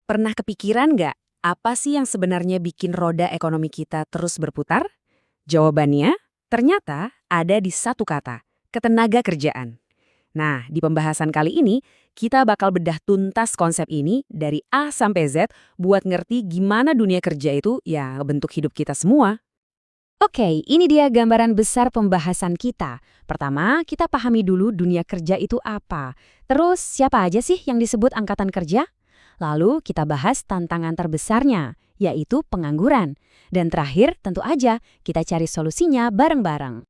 Pernah kepikiran nggak, apa sih yang sebenarnya bikin roda ekonomi kita terus berputar? Jawabannya, ternyata ada di satu kata, ketenaga kerjaan. Nah, di pembahasan kali ini, kita bakal bedah tuntas konsep ini dari A sampai Z buat ngerti gimana dunia kerja itu ya bentuk hidup kita semua. Oke, ini dia gambaran besar pembahasan kita. Pertama, kita pahami dulu dunia kerja itu apa. Terus, siapa aja sih yang disebut angkatan kerja? Lalu, kita bahas tantangan terbesarnya, yaitu pengangguran. Dan terakhir, tentu aja, kita cari solusinya bareng-bareng.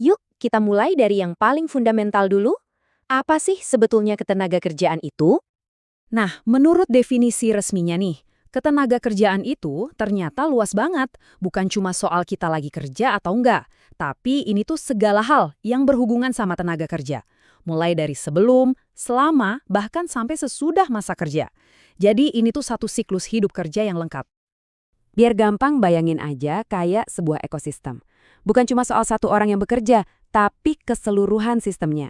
Yuk, kita mulai dari yang paling fundamental dulu. Apa sih sebetulnya ketenaga kerjaan itu? Nah, menurut definisi resminya nih, ketenaga kerjaan itu ternyata luas banget. Bukan cuma soal kita lagi kerja atau enggak, tapi ini tuh segala hal yang berhubungan sama tenaga kerja. Mulai dari sebelum, selama, bahkan sampai sesudah masa kerja. Jadi ini tuh satu siklus hidup kerja yang lengkap. Biar gampang bayangin aja kayak sebuah ekosistem. Bukan cuma soal satu orang yang bekerja, tapi keseluruhan sistemnya.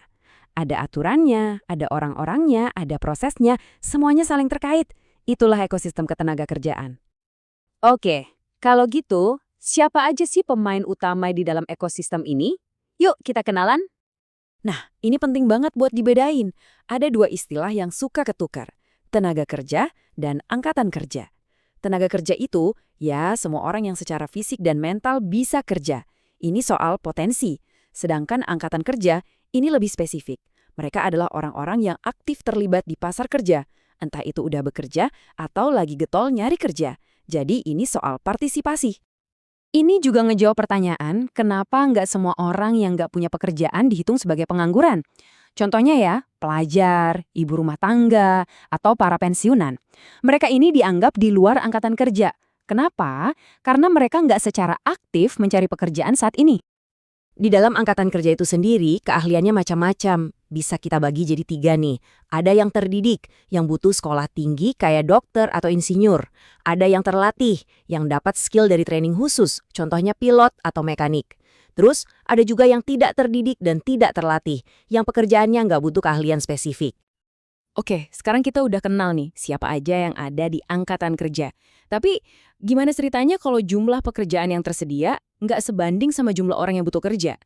Ada aturannya, ada orang-orangnya, ada prosesnya, semuanya saling terkait. Itulah ekosistem ketenaga kerjaan. Oke, kalau gitu, siapa aja sih pemain utama di dalam ekosistem ini? Yuk kita kenalan. Nah, ini penting banget buat dibedain. Ada dua istilah yang suka ketukar, tenaga kerja dan angkatan kerja. Tenaga kerja itu, ya semua orang yang secara fisik dan mental bisa kerja. Ini soal potensi. Sedangkan angkatan kerja, ini lebih spesifik. Mereka adalah orang-orang yang aktif terlibat di pasar kerja, entah itu udah bekerja atau lagi getol nyari kerja. Jadi ini soal partisipasi. Ini juga ngejawab pertanyaan, kenapa nggak semua orang yang nggak punya pekerjaan dihitung sebagai pengangguran? Contohnya ya, pelajar, ibu rumah tangga, atau para pensiunan. Mereka ini dianggap di luar angkatan kerja. Kenapa? Karena mereka nggak secara aktif mencari pekerjaan saat ini. Di dalam angkatan kerja itu sendiri, keahliannya macam-macam. Bisa kita bagi jadi 3 nih. Ada yang terdidik, yang butuh sekolah tinggi kayak dokter atau insinyur. Ada yang terlatih, yang dapat skill dari training khusus, contohnya pilot atau mekanik. Terus, ada juga yang tidak terdidik dan tidak terlatih, yang pekerjaannya nggak butuh keahlian spesifik. Oke, sekarang kita udah kenal nih siapa aja yang ada di angkatan kerja. Tapi gimana ceritanya kalau jumlah pekerjaan yang tersedia nggak sebanding sama jumlah orang yang butuh kerja?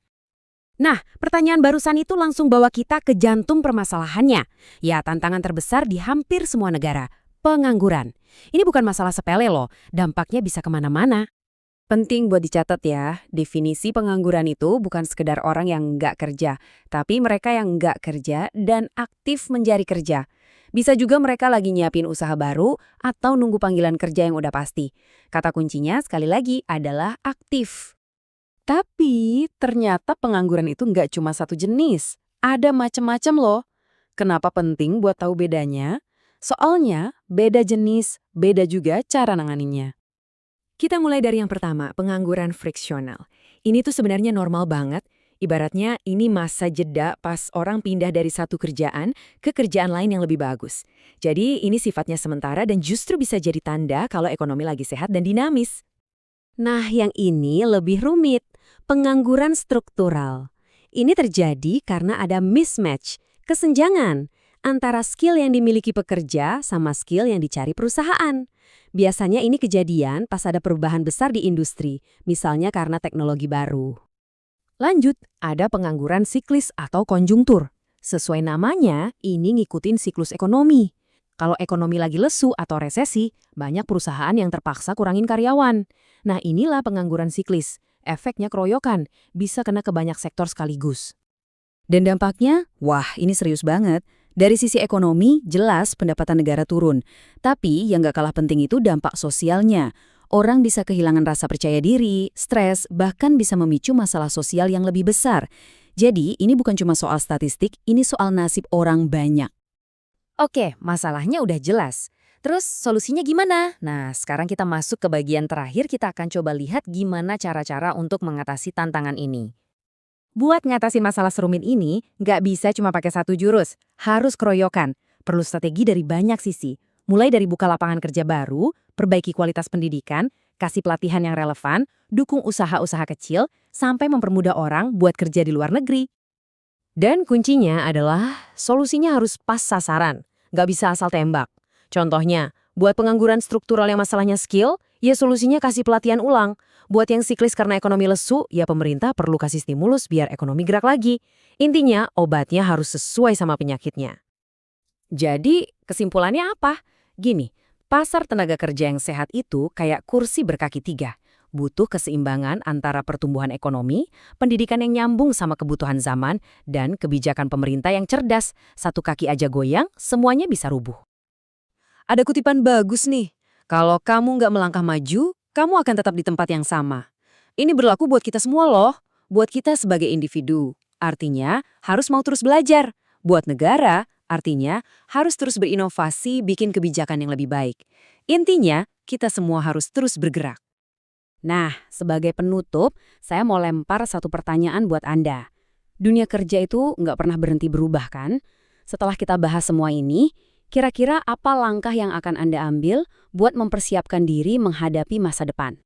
Nah, pertanyaan barusan itu langsung bawa kita ke jantung permasalahannya. Ya, tantangan terbesar di hampir semua negara, pengangguran. Ini bukan masalah sepele loh, dampaknya bisa kemana-mana. Penting buat dicatat ya, definisi pengangguran itu bukan sekedar orang yang nggak kerja, tapi mereka yang nggak kerja dan aktif mencari kerja. Bisa juga mereka lagi nyiapin usaha baru atau nunggu panggilan kerja yang udah pasti. Kata kuncinya sekali lagi adalah aktif. Tapi ternyata pengangguran itu nggak cuma satu jenis, ada macam-macam loh. Kenapa penting buat tahu bedanya? Soalnya beda jenis, beda juga cara nanganinnya. Kita mulai dari yang pertama, pengangguran friksional. Ini tuh sebenarnya normal banget. Ibaratnya ini masa jeda pas orang pindah dari satu kerjaan ke kerjaan lain yang lebih bagus. Jadi ini sifatnya sementara dan justru bisa jadi tanda kalau ekonomi lagi sehat dan dinamis. Nah, yang ini lebih rumit. Pengangguran struktural. Ini terjadi karena ada mismatch, kesenjangan, antara skill yang dimiliki pekerja sama skill yang dicari perusahaan. Biasanya ini kejadian pas ada perubahan besar di industri, misalnya karena teknologi baru. Lanjut, ada pengangguran siklis atau konjungtur. Sesuai namanya, ini ngikutin siklus ekonomi. Kalau ekonomi lagi lesu atau resesi, banyak perusahaan yang terpaksa kurangin karyawan. Nah, inilah pengangguran siklis. Efeknya keroyokan, bisa kena ke banyak sektor sekaligus. Dan dampaknya, wah ini serius banget. Dari sisi ekonomi, jelas pendapatan negara turun. Tapi yang gak kalah penting itu dampak sosialnya. Orang bisa kehilangan rasa percaya diri, stres, bahkan bisa memicu masalah sosial yang lebih besar. Jadi ini bukan cuma soal statistik, ini soal nasib orang banyak. Oke, masalahnya udah jelas. Terus solusinya gimana? Nah, sekarang kita masuk ke bagian terakhir, kita akan coba lihat gimana cara-cara untuk mengatasi tantangan ini. Buat ngatasin masalah serumit ini, nggak bisa cuma pakai satu jurus. Harus keroyokan. Perlu strategi dari banyak sisi. Mulai dari buka lapangan kerja baru, perbaiki kualitas pendidikan, kasih pelatihan yang relevan, dukung usaha-usaha kecil, sampai mempermudah orang buat kerja di luar negeri. Dan kuncinya adalah solusinya harus pas sasaran. Nggak bisa asal tembak. Contohnya, Buat pengangguran struktural yang masalahnya skill, ya solusinya kasih pelatihan ulang. Buat yang siklis karena ekonomi lesu, ya pemerintah perlu kasih stimulus biar ekonomi gerak lagi. Intinya, obatnya harus sesuai sama penyakitnya. Jadi, kesimpulannya apa? Gini, pasar tenaga kerja yang sehat itu kayak kursi berkaki 3. Butuh keseimbangan antara pertumbuhan ekonomi, pendidikan yang nyambung sama kebutuhan zaman, dan kebijakan pemerintah yang cerdas. Satu kaki aja goyang, semuanya bisa rubuh. Ada kutipan bagus nih. Kalau kamu nggak melangkah maju, kamu akan tetap di tempat yang sama. Ini berlaku buat kita semua loh. Buat kita sebagai individu. Artinya, harus mau terus belajar. Buat negara, artinya harus terus berinovasi bikin kebijakan yang lebih baik. Intinya, kita semua harus terus bergerak. Nah, sebagai penutup, saya mau lempar satu pertanyaan buat Anda. Dunia kerja itu nggak pernah berhenti berubah kan? Setelah kita bahas semua ini, kira-kira apa langkah yang akan Anda ambil buat mempersiapkan diri menghadapi masa depan?